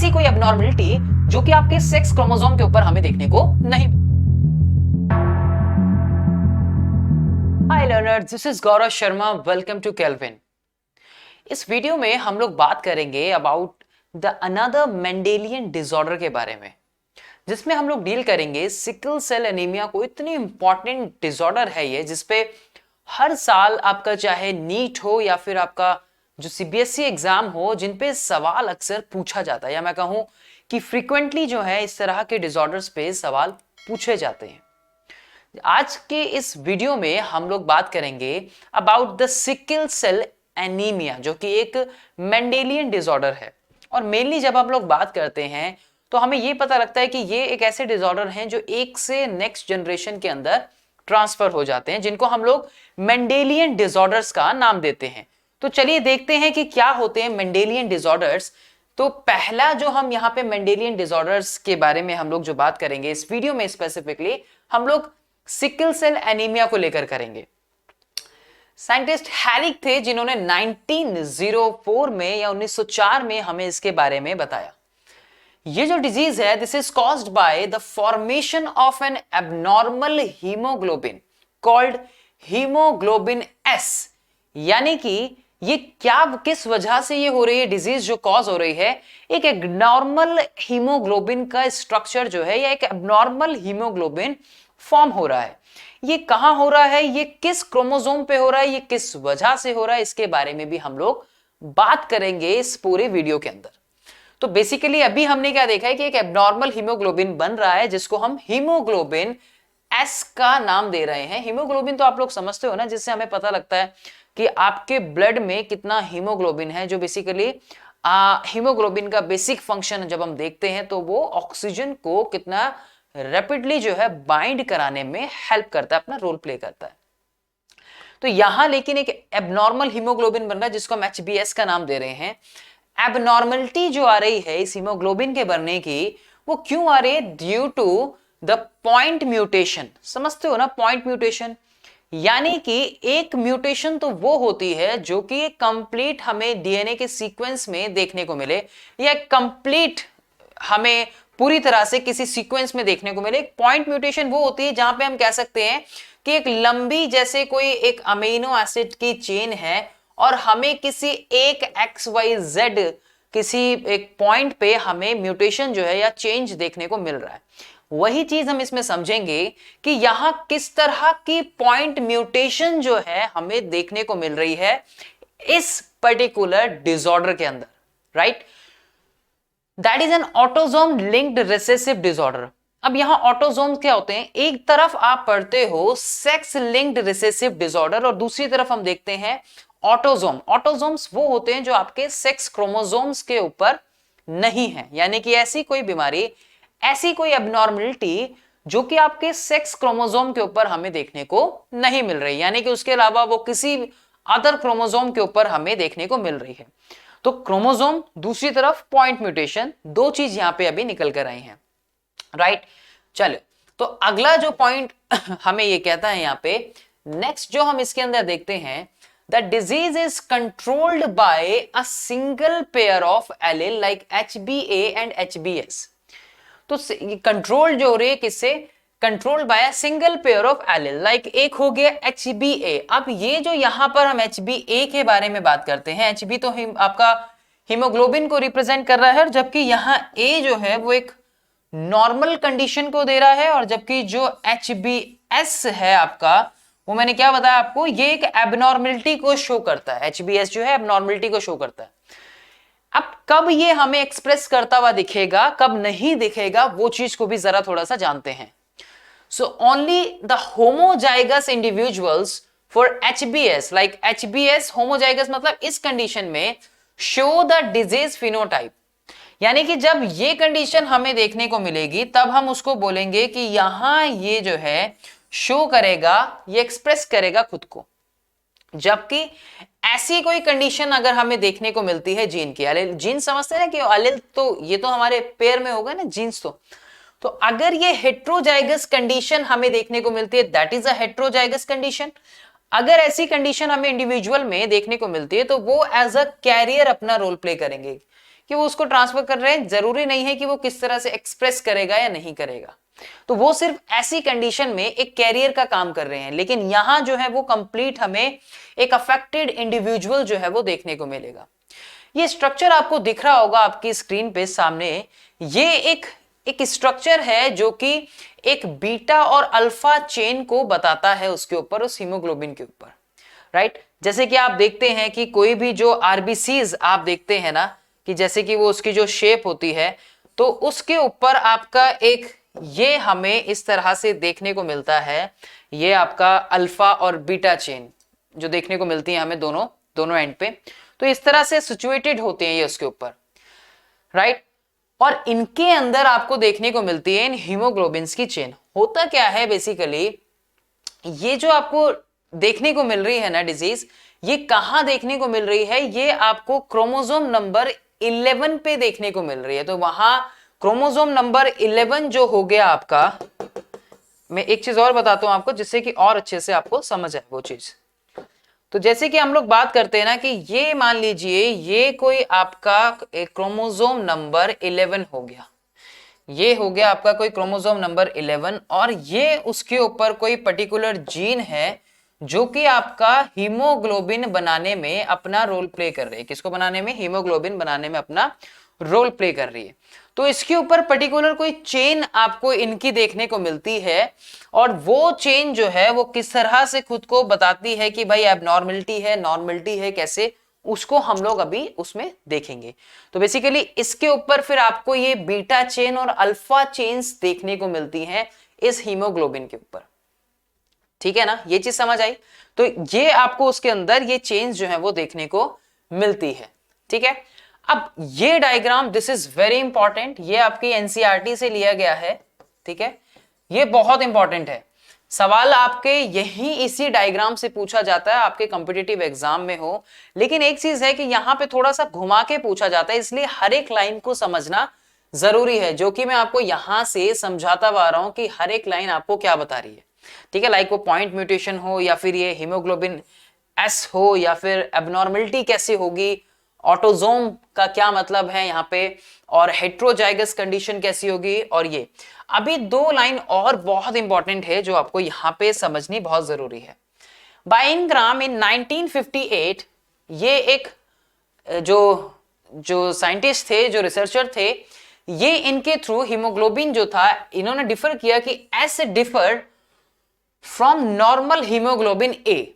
ऐसी कोई एबनॉर्मलिटी जो कि आपके सेक्स क्रोमोसोम के ऊपर हमें देखने को नहीं। Hi learners, this is Gaurav Sharma, welcome to Kelvin. इस वीडियो में हम लोग बात करेंगे about the another Mendelian disorder के बारे में, जिसमें हम लोग डील करेंगे सिकल सेल एनीमिया को। इतनी इंपॉर्टेंट डिसऑर्डर है ये, जिसपे हर साल आपका चाहे नीट हो या फिर आपका जो सीबीएसई एग्जाम हो, जिन पे सवाल अक्सर पूछा जाता है, या मैं कहूं कि फ्रीक्वेंटली जो है इस तरह के डिसऑर्डर्स पे सवाल पूछे जाते हैं। आज के इस वीडियो में हम लोग बात करेंगे about the sickle cell anaemia, जो कि एक मेंडेलियन डिसऑर्डर है। और मेनली जब हम लोग बात करते हैं तो हमें यह पता लगता है कि ये एक ऐसे डिसऑर्डर हैं जो एक से नेक्स्ट जनरेशन के अंदर ट्रांसफर हो जाते हैं, जिनको हम लोग मेंडेलियन डिसऑर्डर्स का नाम देते हैं। तो चलिए देखते हैं कि क्या होते हैं मेंडेलियन डिसऑर्डर्स। तो पहला जो हम यहाँ पे मेंडेलियन डिसऑर्डर्स के बारे में हम लोग जो बात करेंगे इस वीडियो में, स्पेसिफिकली हम लोग सिकल सेल एनीमिया को लेकर करेंगे। साइंटिस्ट हैरिक थे जिन्होंने 1904 में या 1904 में हमें इसके बारे में बताया। ये जो डिजीज है, this is caused by the formation of N abnormal haemoglobin called haemoglobin S. यानी कि ये क्या, किस वजह से ये हो रही है डिजीज जो कॉज हो रही है, एक एबनॉर्मल हीमोग्लोबिन का स्ट्रक्चर जो है, या एक एबनॉर्मल हीमोग्लोबिन फॉर्म हो रहा है। ये कहां हो रहा है, ये किस क्रोमोसोम पे हो रहा है, ये किस वजह से हो रहा है, इसके बारे में भी हम लोग बात करेंगे इस पूरे वीडियो के अंदर। तो बेसिकली अभी हमने क्या देखा है कि एक एबनॉर्मल हीमोग्लोबिन बन रहा है, जिसको हम हीमोग्लोबिन एस का नाम दे रहे हैं। हीमोग्लोबिन तो आप लोग समझते हो ना, जिससे हमें पता लगता है कि आपके ब्लड में कितना हीमोग्लोबिन है। जो बेसिकली हीमोग्लोबिन का बेसिक फंक्शन जब हम देखते हैं तो वो ऑक्सीजन को कितना रैपिडली जो है बाइंड कराने में हेल्प करता है, अपना रोल प्ले करता है। तो यहां लेकिन एक एबनॉर्मल हीमोग्लोबिन बन रहा है, जिसको हम एचबीएस का नाम दे रहे हैं। एबनॉर्मलिटी जो आ रही है इस हीमोग्लोबिन के बनने की, वो क्यों आ रही है? Due to the point mutation. समझते हो ना, पॉइंट म्यूटेशन यानी कि एक म्यूटेशन तो वो होती है जो कि कंप्लीट हमें डीएनए के सीक्वेंस में देखने को मिले, या कंप्लीट हमें पूरी तरह से किसी सीक्वेंस में देखने को मिले। एक पॉइंट म्यूटेशन वो होती है जहां पे हम कह सकते हैं कि एक लंबी, जैसे कोई एक अमीनो एसिड की चेन है और हमें किसी एक XYZ किसी एक पॉइंट पे हमें म्यूटेशन जो है या चेंज देखने को मिल रहा है। वही चीज हम इसमें समझेंगे कि यहां किस तरह की पॉइंट म्यूटेशन जो है हमें देखने को मिल रही है इस पर्टिकुलर डिसऑर्डर के अंदर, right? That is an autosome linked recessive disorder. अब यहां ऑटोसोम क्या होते हैं? एक तरफ आप पढ़ते हो सेक्स लिंक्ड रिसेसिव डिसऑर्डर, और दूसरी तरफ हम देखते हैं ऑटोसोम। ऑटोसोम्स वो होते हैं जो आपके सेक्स क्रोमोसोम्स के ऊपर नहीं है, यानी कि ऐसी कोई बीमारी, ऐसी कोई एबनॉर्मलिटी जो कि आपके सेक्स क्रोमोसोम के ऊपर हमें देखने को नहीं मिल रही, यानी कि उसके अलावा वो किसी अदर क्रोमोसोम के ऊपर हमें देखने को मिल रही है। तो क्रोमोसोम, दूसरी तरफ पॉइंट म्यूटेशन, दो चीज यहां पे अभी निकल कर आई हैं, राइट? चलो, तो अगला जो पॉइंट हमें ये कहता है यहां पे, नेक्स्ट जो हम इसके अंदर देखते हैं, the disease is controlled by a single pair of allele like HbA and HbS। तो कंट्रोल जो हो रही है किससे? Controlled by a single pair of allele, like एक हो गया HbA। अब ये जो यहां पर हम HbA के बारे में बात करते हैं, Hb तो आपका हीमोग्लोबिन को रिप्रेजेंट कर रहा है, जबकि यहां A जो है वो एक नॉर्मल कंडीशन को दे रहा है, और जबकि जो HbS है आपका, वो मैंने क्या बताया आपको, ये एक एबनॉर्मलिटी को शो करता है। HbS जो है एबनॉर्मलिटी को शो करता है। अब कब ये हमें एक्सप्रेस करता हुआ दिखेगा, कब नहीं दिखेगा, वो चीज को भी जरा थोड़ा सा जानते हैं। So only the homozygous individuals for HbS, like HbS homozygous, मतलब इस कंडीशन में शो द डिजीज फिनोटाइप, यानी कि जब ये कंडीशन हमें देखने को मिलेगी तब हम उसको बोलेंगे कि यहां ये जो है शो करेगा, ये एक्सप्रेस करेगा खुद को। जबकि ऐसी कोई कंडीशन अगर हमें देखने को मिलती है जीन की, एलील, जीन समझते हैं ना कि एलील तो ये तो हमारे पेयर में होगा ना, जीन्स तो अगर ये हेट्रोजाइगस कंडीशन हमें देखने को मिलती है, that is a heterozygous condition. अगर ऐसी कंडीशन हमें इंडिविजुअल में देखने को मिलती है तो वो एज अ कैरियर अपना रोल प्ले करेंगे। कि वो उसको ट्रांसफर कर रहे हैं, जरूरी नहीं है कि वो किस तरह से एक्सप्रेस करेगा या नहीं करेगा। तो वो सिर्फ ऐसी कंडीशन में एक कैरियर का काम कर रहे हैं, लेकिन यहां जो है वो कंप्लीट हमें एक अफेक्टेड इंडिविजुअल जो है वो देखने को मिलेगा। ये स्ट्रक्चर आपको दिख रहा होगा आपकी स्क्रीन पे सामने। ये एक स्ट्रक्चर है जो कि एक बीटा और अल्फा चेन को बताता है उसके ऊपर, उस हीमोग्लोबिन के ऊपर, राइट। जैसे कि आप देखते हैं कि कोई भी जो आरबीसीज आप देखते हैं ना, कि जैसे कि वो उसकी जो शेप होती है, तो उसके ऊपर आपका एक ये हमें इस तरह से देखने को मिलता है, ये आपका अल्फा और बीटा चेन जो देखने को मिलती है हमें दोनों एंड पे, तो इस तरह से सिचुएटेड होते हैं ये उसके ऊपर, राइट। और इनके अंदर आपको देखने को मिलती है इन हीमोग्लोबिन्स की चेन। होता क्या है बेसिकली, ये जो आपको देखने को मिल रही है ना डिजीज, ये कहां देखने को मिल रही है, ये आपको क्रोमोसोम नंबर 11 पे देखने को मिल रही है। तो वहां क्रोमोसोम नंबर 11 जो हो गया आपका, मैं एक चीज और बताता हूं आपको जिससे कि और अच्छे से आपको समझ आए वो चीज। तो जैसे कि हम लोग बात करते हैं ना कि ये मान लीजिए ये कोई आपका क्रोमोसोम नंबर 11 हो गया, ये हो गया आपका कोई क्रोमोसोम नंबर 11, और ये उसके ऊपर कोई पर्टिकुलर जीन है जो कि आपका हीमोग्लोबिन बनाने में अपना रोल प्ले कर रही है। किसको बनाने में? हीमोग्लोबिन बनाने में अपना रोल प्ले कर रही है। तो इसके ऊपर पर्टिकुलर कोई चेन आपको इनकी देखने को मिलती है, और वो चेन जो है वो किस तरह से खुद को बताती है कि भाई एबनॉर्मलिटी है, नॉर्मलिटी है, कैसे, उसको हम लोग अभी उसमें देखेंगे। तो बेसिकली इसके ऊपर फिर आपको ये बीटा चेन और अल्फा चेन्स देखने को मिलती हैं इस हीमोग्लोबिन के ऊपर, ठीक है ना, ये चीज समझ आई। तो ये आपको उसके अंदर ये चेन्स जो है वो देखने को मिलती है, ठीक है। अब ये diagram, this is very important, ये आपकी एनसीईआरटी से लिया गया है, ठीक है, ये बहुत इंपॉर्टेंट है। सवाल आपके यही इसी डायग्राम से पूछा जाता है आपके कॉम्पिटिटिव एग्जाम में हो, लेकिन एक चीज है कि यहां पे थोड़ा सा घुमा के पूछा जाता है, इसलिए हर एक लाइन को समझना जरूरी है, जो कि मैं आपको यहां से समझाता आ रहा हूं कि हर एक लाइन आपको क्या बता रही है, ठीक है। लाइक वो पॉइंट म्यूटेशन हो, या फिर ये हीमोग्लोबिन एस हो, या फिर एबनॉर्मलिटी कैसे होगी, ऑटोजोम का क्या मतलब है यहाँ पे, और हेट्रोजाइगस कंडीशन कैसी होगी, और ये अभी दो लाइन और बहुत इंपॉर्टेंट है जो आपको यहाँ पे समझनी बहुत जरूरी है। बाय इंग्राम इन 1958, ये एक जो साइंटिस्ट थे, जो रिसर्चर थे, ये इनके थ्रू हीमोग्लोबिन जो था इन्होंने डिफर किया कि S differ from normal haemoglobin A.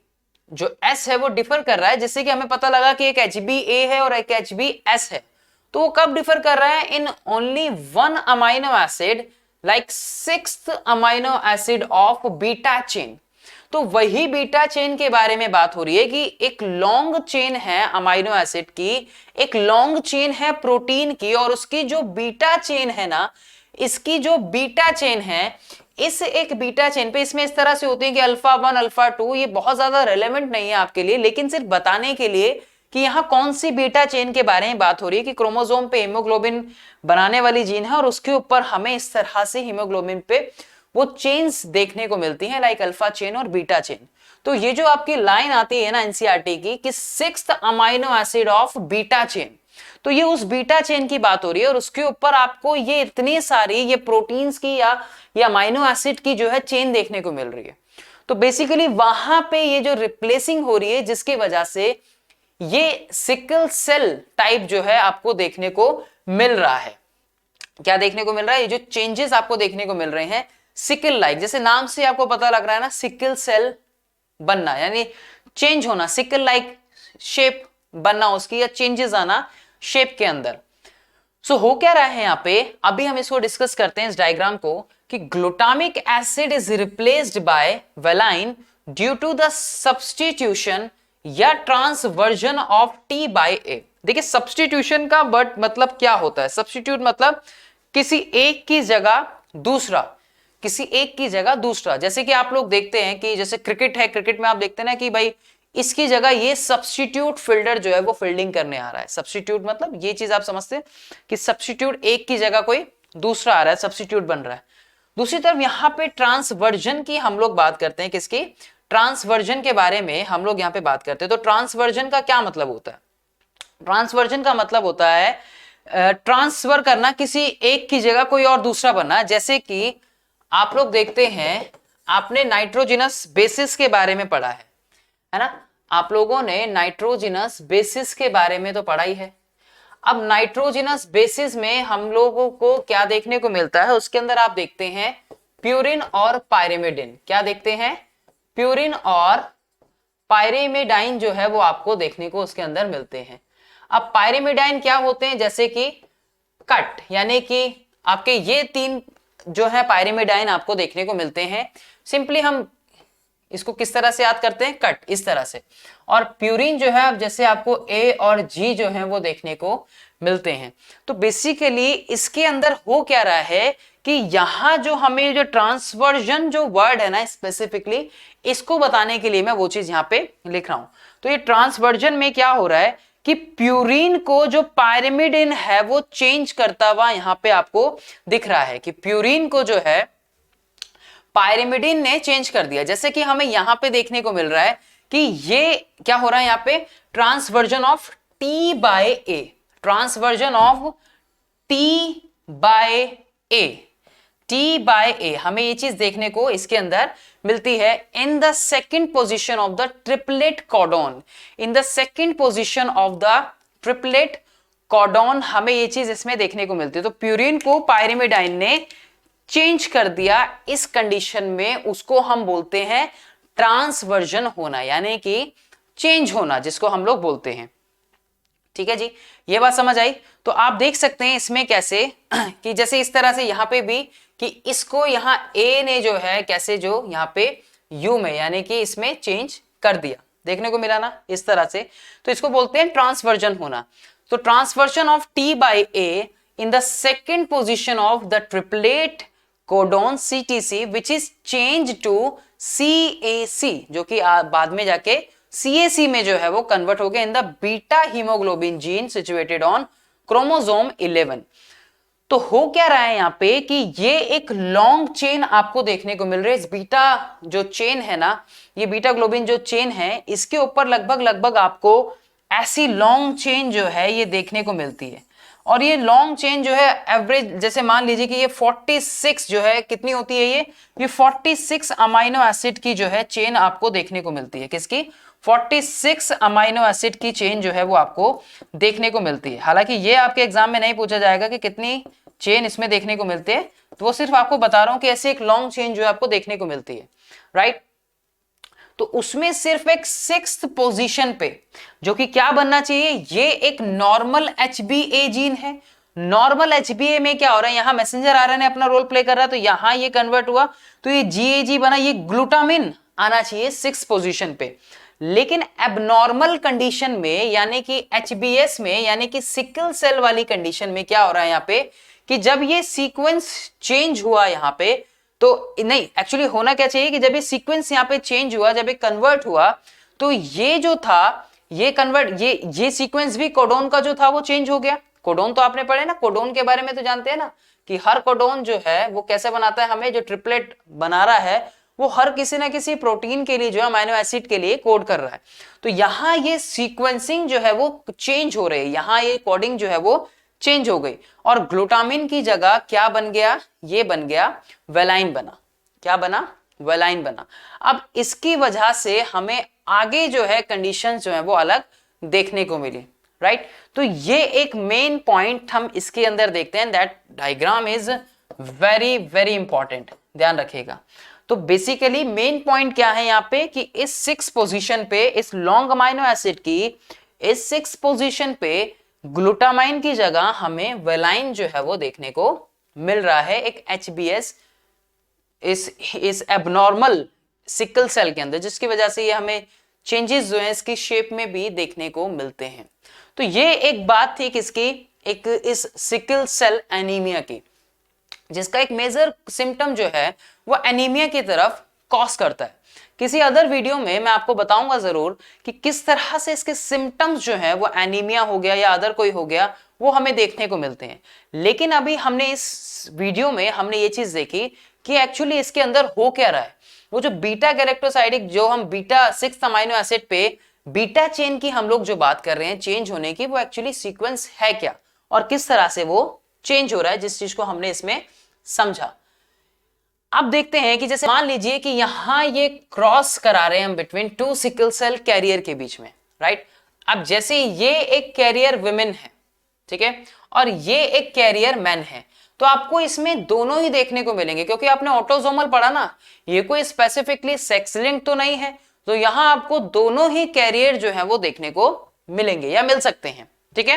जो एस है वो डिफर कर रहा है, जिससे कि हमें पता लगा कि एक HbA है और एक HbS है। तो वो कब डिफर कर रहा है? In only one amino acid, like 6th amino acid of beta chain. तो वही बीटा चेन के बारे में बात हो रही है कि एक लॉन्ग चेन है अमाइनो एसिड की, एक लॉन्ग चेन है प्रोटीन की, और उसकी जो बीटा चेन है ना, इसकी जो बीटा चेन है, इस एक बीटा चेन पे इसमें इस तरह से होते हैं कि अल्फा 1 अल्फा 2, ये बहुत ज्यादा रेलेवेंट नहीं है आपके लिए, लेकिन सिर्फ बताने के लिए कि यहां कौन सी बीटा चेन के बारे में बात हो रही है, कि क्रोमोसोम पे हीमोग्लोबिन बनाने वाली जीन है और उसके ऊपर हमें इस तरह से हीमोग्लोबिन पे वो चेन्स देखने को मिलती हैं, लाइक अल्फा चेन और बीटा चेन। तो ये जो आपकी लाइन आती है ना एनसीईआरटी की कि 6th amino acid of beta chain, तो ये उस बीटा चेन की बात हो रही है, और उसके ऊपर आपको ये इतनी सारी ये प्रोटीन्स की या अमाइनो एसिड की जो है चेन देखने को मिल रही है। तो बेसिकली वहां पे ये जो रिप्लेसिंग हो रही है, जिसकी वजह से ये सिकल सेल टाइप जो है आपको देखने को मिल रहा है। क्या देखने को मिल रहा है? ये जो चेंजेस आपको देखने को मिल रहे हैं सिकल लाइक, जैसे नाम से आपको पता लग रहा है ना, सिकल सेल बनना यानी चेंज होना, सिकल लाइक शेप बनना उसकी, या चेंजेस आना शेप के अंदर। सो हो क्या रहा है यहां पे, अभी हम इसको डिस्कस करते हैं इस डायग्राम को, कि glutamic acid is replaced by valine due to the substitution या transversion of T by A. देखिए सब्स्टिट्यूशन का बट मतलब क्या होता है? सब्स्टिट्यूट मतलब किसी एक की जगह दूसरा, किसी एक की जगह दूसरा। जैसे कि आप लोग देखते हैं कि जैसे क्रिकेट है, क्रिकेट में आप देखते हैं ना कि भाई इसकी जगह ये सब्स्टिट्यूट फील्डर जो है वो फील्डिंग करने आ रहा है। सब्स्टिट्यूट मतलब ये चीज आप समझते हैं कि सब्स्टिट्यूट एक की जगह कोई दूसरा आ रहा है, सब्स्टिट्यूट बन रहा है। दूसरी तरफ यहाँ पे ट्रांसवर्जन की हम लोग बात करते हैं, किसकी? ट्रांसवर्जन के बारे में हम लोग यहाँ पे बात करते हैं। तो ट्रांसवर्जन का क्या मतलब होता है? ट्रांसवर्जन का मतलब होता है ट्रांसफर करना, किसी एक की जगह कोई और दूसरा बनना। जैसे कि आप लोग देखते हैं, आपने नाइट्रोजिनस बेसिस के बारे में पढ़ा है ना? आप लोगों ने नाइट्रोजिनस बेसिस के बारे में तो पढ़ा ही है। अब नाइट्रोजिनस बेसिस में हम लोगों को क्या देखने को मिलता है? उसके अंदर आप देखते हैं प्यूरिन और पायरिमिडिन। क्या देखते हैं? प्यूरिन और पायरिमिडाइन जो है वो आपको देखने को उसके अंदर मिलते हैं। अब पायरिमिडाइन क्या होते हैं? जैसे कि कट, यानी कि आपके ये तीन जो है पायरिमिडाइन आपको देखने को मिलते हैं। सिंपली हम इसको किस तरह से याद करते हैं? कट, इस तरह से। और प्यूरिन जो है, अब जैसे आपको ए और जी जो है वो देखने को मिलते हैं। तो बेसिकली इसके अंदर हो क्या रहा है कि यहां जो हमें जो ट्रांसवर्जन जो वर्ड है ना, स्पेसिफिकली इसको बताने के लिए मैं वो चीज यहां पे लिख रहा हूं। तो ये ट्रांसवर्जन में क्या हो रहा है कि प्यूरिन को जो पायरिमिडिन है वो चेंज करता हुआ यहां पे आपको दिख रहा है कि प्यूरिन को जो है पायरिमिडिन ने चेंज कर दिया। जैसे कि हमें यहां पे देखने को मिल रहा है कि ये क्या हो रहा है यहां पे? Transversion of T by A, transversion of T by A, T by A, हमें ये चीज देखने को इसके अंदर मिलती है in the second position of the triplet codon. In the second position of the triplet codon हमें ये चीज इसमें देखने को मिलती है। तो प्यूरिन को पायरिमिडाइन ने चेंज कर दिया। इस कंडीशन में उसको हम बोलते हैं ट्रांसवर्जन होना, यानी कि चेंज होना, जिसको हम लोग बोलते हैं। ठीक है जी, ये बात समझ आई? तो आप देख सकते हैं इसमें कैसे कि जैसे इस तरह से यहां पे भी कि इसको यहां ए ने जो है कैसे जो यहां पे यू में, यानी कि इसमें चेंज कर दिया, देखने को मिला ना इस तरह से। तो इसको बोलते हैं ट्रांसवर्जन होना। तो transversion of T by A in the second position of the triplet codon CTC which is change to CAC, जो कि बाद में जाके CAC में जो है वो कन्वर्ट हो गया in the beta haemoglobin gene situated on chromosome 11। तो हो क्या रहा है यहां पे कि ये एक लॉन्ग चेन आपको देखने को मिल रही है। इस बीटा जो चेन है ना, ये बीटा ग्लोबिन जो चेन है, इसके ऊपर लगभग आपको ऐसी लॉन्ग चेन जो है ये देखने को मिलती है। और ये लॉन्ग चेन जो है एवरेज, जैसे मान लीजिए कि ये 46 जो है कितनी होती है, ये 46 अमाइनो एसिड की जो है चेन आपको देखने को मिलती है। किसकी? 46 अमाइनो एसिड की चेन जो है वो आपको देखने को मिलती है। हालांकि ये आपके एग्जाम में नहीं पूछा जाएगा कि कितनी चेन इसमें देखने को मिलती है, तो वो सिर्फ आपको बता रहा हूं कि ऐसी एक लॉन्ग चेन जो है आपको देखने को मिलती है, राइट? तो उसमें सिर्फ एक 6th पोजीशन पे, जो कि क्या बनना चाहिए, ये एक नॉर्मल HbA जीन है। नॉर्मल HbA में क्या हो रहा है, यहां मैसेंजर आरएनए अपना रोल प्ले कर रहा है, तो यहां ये कन्वर्ट हुआ, तो ये GAG बना, ये ग्लूटामिन आना चाहिए 6th पोजीशन पे। लेकिन एबनॉर्मल कंडीशन में, यानी कि HbS में, यानी कि सिकल सेल वाली कंडीशन में क्या हो रहा है यहां पे कि जब ये सीक्वेंस चेंज हुआ यहां पे, तो नहीं, एक्चुअली होना क्या चाहिए कि जब ये सीक्वेंस यहाँ पे चेंज हुआ, जब ये कन्वर्ट हुआ, तो ये जो था ये कन्वर्ट, ये सीक्वेंस भी कोडोन का जो था वो चेंज हो गया। कोडोन तो आपने पढ़े ना, कोडोन के बारे में तो जानते हैं ना कि हर कोडोन जो है वो कैसे बनाता है, हमें जो ट्रिपलेट बना रहा है वो हर किसी ना किसी प्रोटीन के लिए जो अमीनो एसिड के लिए कोड कर रहा है। तो यहाँ ये सीक्वेंसिंग जो है वो चेंज हो रही है, यहाँ ये कोडिंग जो है वो चेंज हो गई, और ग्लूटामिन की जगह क्या बन गया, ये बन गया वेलाइन बना। क्या बना? वेलाइन बना। अब इसकी वजह से हमें आगे जो है कंडीशंस जो है वो अलग देखने को मिली, राइट? तो ये एक मेन पॉइंट हम इसके अंदर देखते हैं। That diagram is very very important, ध्यान रखिएगा। तो बेसिकली मेन पॉइंट क्या है यहाँ पे कि इस 6th पोजीशन पे, इस लॉन्ग अमाइनो एसिड की इस 6th पोजीशन पे ग्लूटामाइन की जगह हमें वेलाइन जो है वो देखने को मिल रहा है, एक HbS इस एबनॉर्मल सिकल सेल के अंदर, जिसकी वजह से ये हमें चेंजेस जो है इसकी शेप में भी देखने को मिलते हैं। तो ये एक बात थी किसकी, एक इस सिकल सेल एनीमिया की, जिसका एक मेजर सिम्टम जो है वो एनीमिया की तरफ कॉज करता है। किसी अदर वीडियो में मैं आपको बताऊंगा जरूर कि किस तरह से इसके सिम्टम्स जो है वो एनीमिया हो गया या अदर कोई हो गया वो हमें देखने को मिलते हैं। लेकिन अभी हमने इस वीडियो में हमने ये चीज देखी कि एक्चुअली इसके अंदर हो क्या रहा है। वो जो बीटा गैलेक्टोसाइडिक, जो हम बीटा 6th अमाइनो एसिड पे बीटा चेन की हम लोग जो बात कर रहे हैं चेंज होने की, वो एक्चुअली सीक्वेंस है क्या, और किस तरह से वो चेंज हो रहा है, जिस चीज को हमने इसमें समझा। अब देखते हैं कि जैसे मान लीजिए कि यहां ये क्रॉस करा रहे हैं हम between two sickle cell carrier के बीच में, राइट। अब जैसे ये एक कैरियर विमेन है, ठीक है, और ये एक कैरियर मैन है, तो आपको इसमें दोनों ही देखने को मिलेंगे, क्योंकि आपने ऑटोसोमल पढ़ा ना, ये कोई स्पेसिफिकली सेक्स लिंक तो नहीं है, तो यहां आपको दोनों ही कैरियर जो है वो देखने को मिलेंगे या मिल सकते हैं, ठीक है।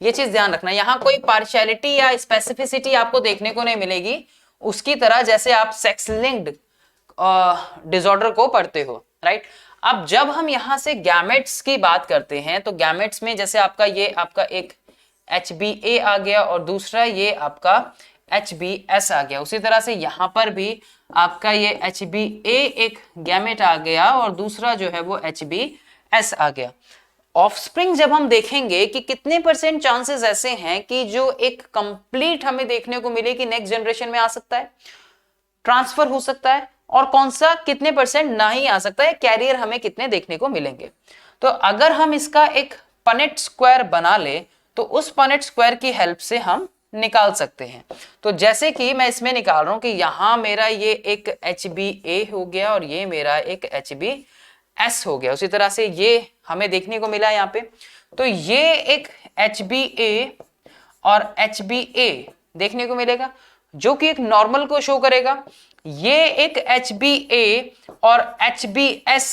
ये चीज ध्यान रखना, यहां कोई पार्शियलिटी या स्पेसिफिसिटी आपको देखने को नहीं मिलेगी उसकी तरह जैसे आप सेक्स लिंक्ड डिसऑर्डर को पढ़ते हो, राइट। अब जब हम यहां से गैमेट्स की बात करते हैं, तो गैमेट्स में जैसे आपका ये आपका एक HbA आ गया और दूसरा ये आपका HbS आ गया, उसी तरह से यहां पर भी आपका ये HbA एक गैमेट आ गया और दूसरा जो है वो HbS आ गया। ऑफस्प्रिंग जब हम देखेंगे कि कितने % चांसेस ऐसे हैं कि जो एक कंप्लीट हमें देखने को मिले कि नेक्स्ट जनरेशन में आ सकता है, ट्रांसफर हो सकता है, और कौन सा कितने % नहीं आ सकता है, कैरियर हमें कितने देखने को मिलेंगे। तो अगर हम इसका एक पनेट स्क्वायर बना ले तो उस पनेट स्क्वायर की हेल्प से हम निकाल सकते हैं। तो जैसे कि मैं इसमें निकाल रहा हूं कि यहां मेरा ये एक HbA हो गया और ये मेरा एक HbS हो गया, उसी तरह से ये हमें देखने को मिला यहाँ पे। तो ये एक HbA और HbA देखने को मिलेगा जो कि एक नॉर्मल को शो करेगा, ये एक HbA और HbS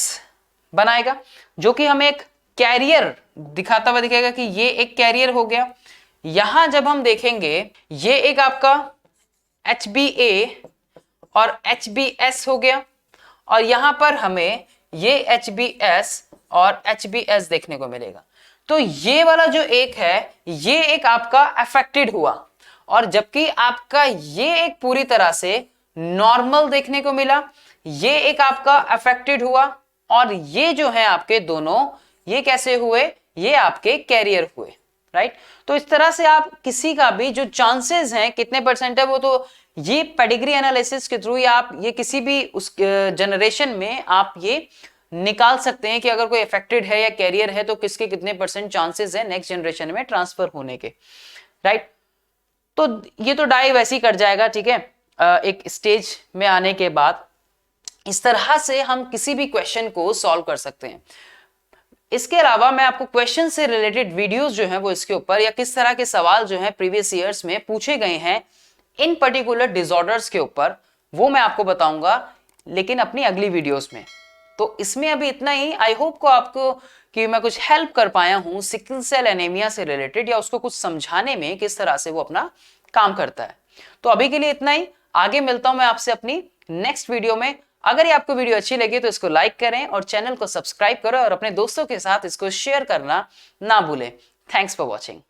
बनाएगा जो कि हमें एक कैरियर दिखाता हुआ दिखेगा कि ये एक कैरियर हो गया। यहां जब हम देखेंगे ये एक आपका HbA और HbS हो गया और यहां पर हमें ये HbS और HbS देखने को मिलेगा। तो ये वाला जो एक है ये एक आपका अफेक्टेड हुआ, और जबकि आपका ये एक पूरी तरह से नॉर्मल देखने को मिला, ये एक आपका अफेक्टेड हुआ, और ये जो है आपके दोनों ये कैसे हुए, ये आपके कैरियर हुए, राइट। तो इस तरह से आप किसी का भी जो चांसेस हैं कितने % है वो तो ये पेडिग्री एनालिसिस के थ्रू या आप ये किसी भी उस जनरेशन में आप ये निकाल सकते हैं कि अगर कोई अफेक्टेड है या कैरियर है तो किसके कितने % चांसेस है नेक्स्ट जनरेशन में ट्रांसफर होने के, राइट। तो ये तो डाई वैसे ही कर जाएगा, ठीक है, एक स्टेज में आने के बाद। इस तरह से हम किसी भी क्वेश्चन को सॉल्व कर सकते हैं। इसके अलावा मैं आपको क्वेश्चन से रिलेटेड वीडियोस जो हैं वो इसके ऊपर या किस तरह के सवाल जो हैं प्रीवियस ईयर्स में पूछे गए हैं इन पर्टिकुलर डिसऑर्डर्स के ऊपर, वो मैं आपको बताऊंगा लेकिन अपनी अगली वीडियोस में। तो इसमें अभी इतना ही। आई होप को आपको कि मैं कुछ हेल्प कर पाया हूं सिकल सेल एनीमिया से रिलेटेड या उसको कुछ समझाने में किस तरह से वो अपना काम करता है। तो अभी के लिए इतना ही, आगे मिलता हूं मैं आपसे अपनी नेक्स्ट वीडियो में। अगर ये आपको वीडियो अच्छी लगी तो इसको लाइक करें और चैनल को सब्सक्राइब करें और अपने दोस्तों के साथ इसको शेयर करना ना भूलें। Thanks for watching.